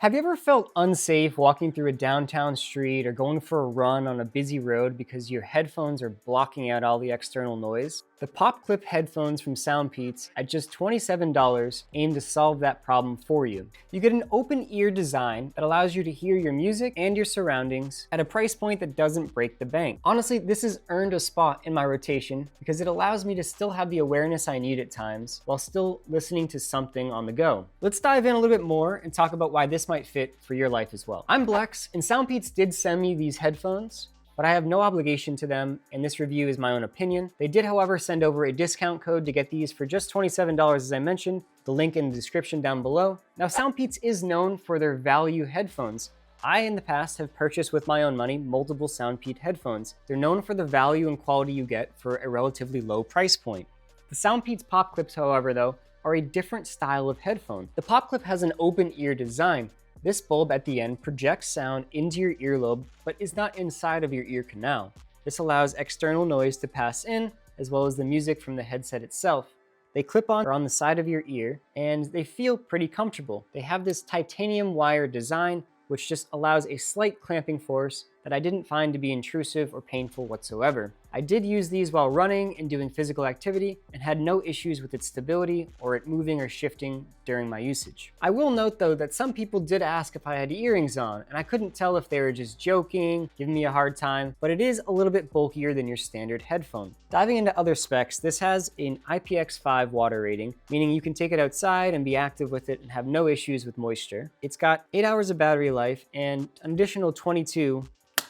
Have you ever felt unsafe walking through a downtown street or going for a run on a busy road because your headphones are blocking out all the external noise? The Pop Clip headphones from SoundPEATS at just $27 aim to solve that problem for you. You get an open ear design that allows you to hear your music and your surroundings at a price point that doesn't break the bank. Honestly, this has earned a spot in my rotation because it allows me to still have the awareness I need at times while still listening to something on the go. Let's dive in a little bit more and talk about why this might fit for your life as well. I'm Blex, and SoundPEATS did send me these headphones, but I have no obligation to them, and this review is my own opinion. They did, however, send over a discount code to get these for just $27, as I mentioned, the link in the description down below. Now, SoundPEATS is known for their value headphones. I, in the past, have purchased with my own money multiple SoundPEATS headphones. They're known for the value and quality you get for a relatively low price point. The SoundPEATS Pop Clips, however, though, are a different style of headphone. The Pop Clip has an open ear design. This bulb at the end projects sound into your earlobe, but is not inside of your ear canal. This allows external noise to pass in, as well as the music from the headset itself. They clip on or on the side of your ear, and they feel pretty comfortable. They have this titanium wire design, which just allows a slight clamping force that I didn't find to be intrusive or painful whatsoever. I did use these while running and doing physical activity and had no issues with its stability or it moving or shifting during my usage. I will note though that some people did ask if I had earrings on, and I couldn't tell if they were just joking, giving me a hard time, but it is a little bit bulkier than your standard headphone. Diving into other specs, this has an IPX5 water rating, meaning you can take it outside and be active with it and have no issues with moisture. It's got 8 hours of battery life and an additional 22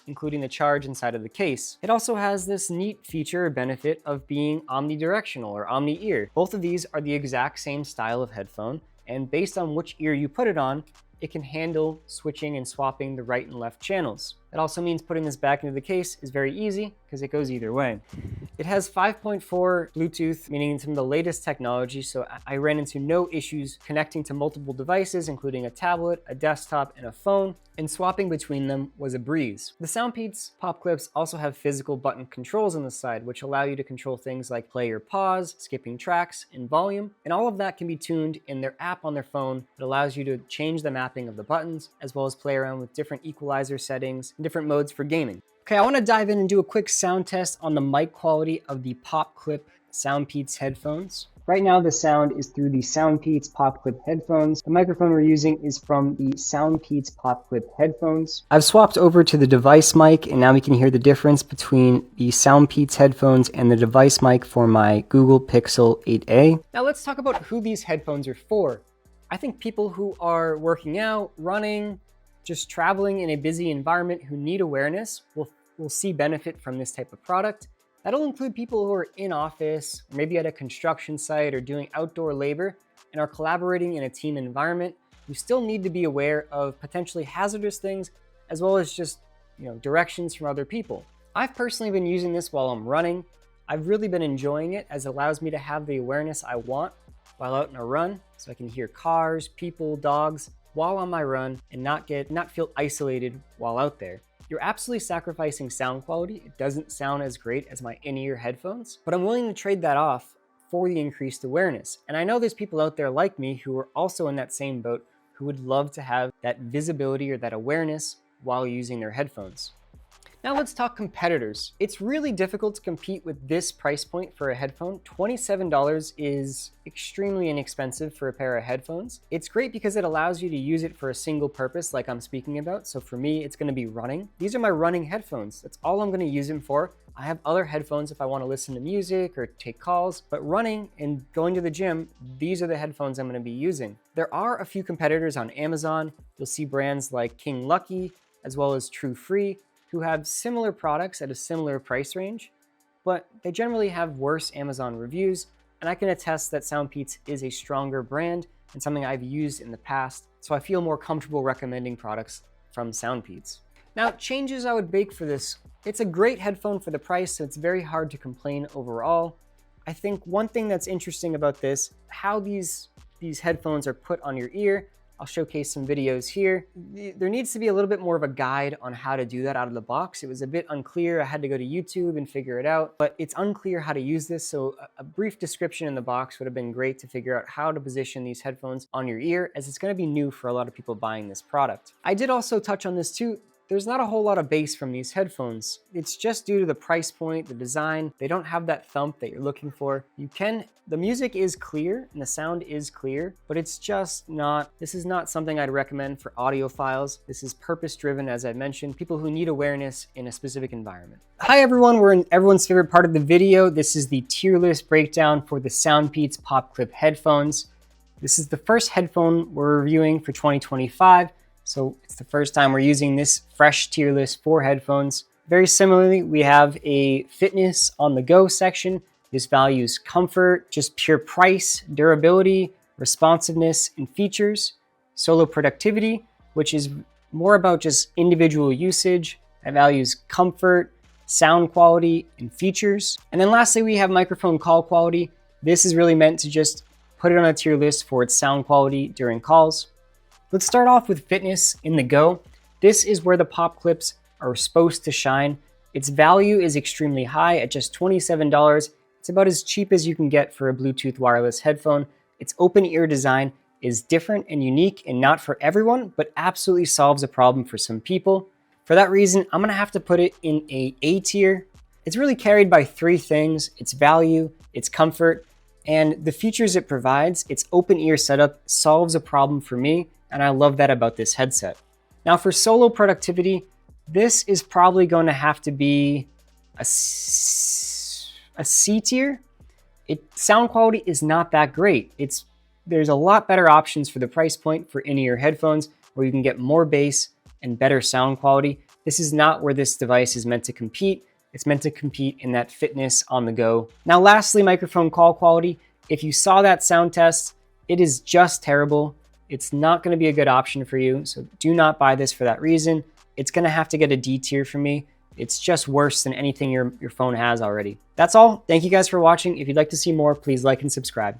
including the charge inside of the case. It also has this neat feature or benefit of being omnidirectional or omni-ear. Both of these are the exact same style of headphone, and based on which ear you put it on, it can handle switching and swapping the right and left channels. It also means putting this back into the case is very easy because it goes either way. It has 5.4 Bluetooth, meaning it's some of the latest technology, so I ran into no issues connecting to multiple devices, including a tablet, a desktop, and a phone, and swapping between them was a breeze. The SoundPEATS Pop Clips also have physical button controls on the side, which allow you to control things like play or pause, skipping tracks, and volume, and all of that can be tuned in their app on their phone that allows you to change the mapping of the buttons, as well as play around with different equalizer settings and different modes for gaming. Okay, I want to dive in and do a quick sound test on the mic quality of the Pop Clip SoundPEATS headphones. Right now the sound is through the SoundPEATS Pop Clip headphones. The microphone we're using is from the SoundPEATS Pop Clip headphones. I've swapped over to the device mic and now we can hear the difference between the SoundPEATS headphones and the device mic for my Google Pixel 8a. Now let's talk about who these headphones are for. I think people who are working out, running, just traveling in a busy environment who need awareness will see benefit from this type of product. That'll include people who are in office, maybe at a construction site or doing outdoor labor and are collaborating in a team environment who still need to be aware of potentially hazardous things as well as just, directions from other people. I've personally been using this while I'm running. I've really been enjoying it as it allows me to have the awareness I want while out on a run, so I can hear cars, people, dogs while on my run and not feel isolated while out there. You're absolutely sacrificing sound quality. It doesn't sound as great as my in-ear headphones, but I'm willing to trade that off for the increased awareness. And I know there's people out there like me who are also in that same boat who would love to have that visibility or that awareness while using their headphones. Now let's talk competitors. It's really difficult to compete with this price point for a headphone. $27 is extremely inexpensive for a pair of headphones. It's great because it allows you to use it for a single purpose like I'm speaking about. So for me, it's gonna be running. These are my running headphones. That's all I'm gonna use them for. I have other headphones if I wanna listen to music or take calls, but running and going to the gym, these are the headphones I'm gonna be using. There are a few competitors on Amazon. You'll see brands like King Lucky, as well as True Free, who have similar products at a similar price range, but they generally have worse Amazon reviews, and I can attest that SoundPEATS is a stronger brand and something I've used in the past, so I feel more comfortable recommending products from SoundPEATS. Now, changes I would make for this. It's a great headphone for the price, so it's very hard to complain overall. I think one thing that's interesting about this, how these headphones are put on your ear. I'll showcase some videos here. There needs to be a little bit more of a guide on how to do that out of the box. It was a bit unclear. I had to go to YouTube and figure it out, but it's unclear how to use this. So a brief description in the box would have been great to figure out how to position these headphones on your ear, as it's going to be new for a lot of people buying this product. I did also touch on this too. There's not a whole lot of bass from these headphones. It's just due to the price point, the design. They don't have that thump that you're looking for. The music is clear and the sound is clear, but it's just not, this is not something I'd recommend for audiophiles. This is purpose-driven, as I mentioned, people who need awareness in a specific environment. Hi everyone, we're in everyone's favorite part of the video. This is the tier list breakdown for the SoundPEATS Pop Clip headphones. This is the first headphone we're reviewing for 2025. So it's the first time we're using this fresh tier list for headphones. Very similarly, we have a fitness on the go section. This values comfort, just pure price, durability, responsiveness, and features. Solo productivity, which is more about just individual usage. That values comfort, sound quality, and features. And then lastly, we have microphone call quality. This is really meant to just put it on a tier list for its sound quality during calls. Let's start off with fitness in the go. This is where the pop clips are supposed to shine. Its value is extremely high at just $27. It's about as cheap as you can get for a Bluetooth wireless headphone. Its open ear design is different and unique and not for everyone, but absolutely solves a problem for some people. For that reason, I'm gonna have to put it in a A tier. It's really carried by three things: its value, its comfort, and the features it provides. Its open ear setup solves a problem for me, and I love that about this headset. Now for solo productivity, this is probably going to have to be a C tier. Sound quality is not that great. There's a lot better options for the price point for in-ear headphones where you can get more bass and better sound quality. This is not where this device is meant to compete. It's meant to compete in that fitness on the go. Now lastly, microphone call quality. If you saw that sound test, it is just terrible. It's not going to be a good option for you, so do not buy this for that reason. It's going to have to get a D tier for me. It's just worse than anything your phone has already. That's all. Thank you guys for watching. If you'd like to see more, please like and subscribe.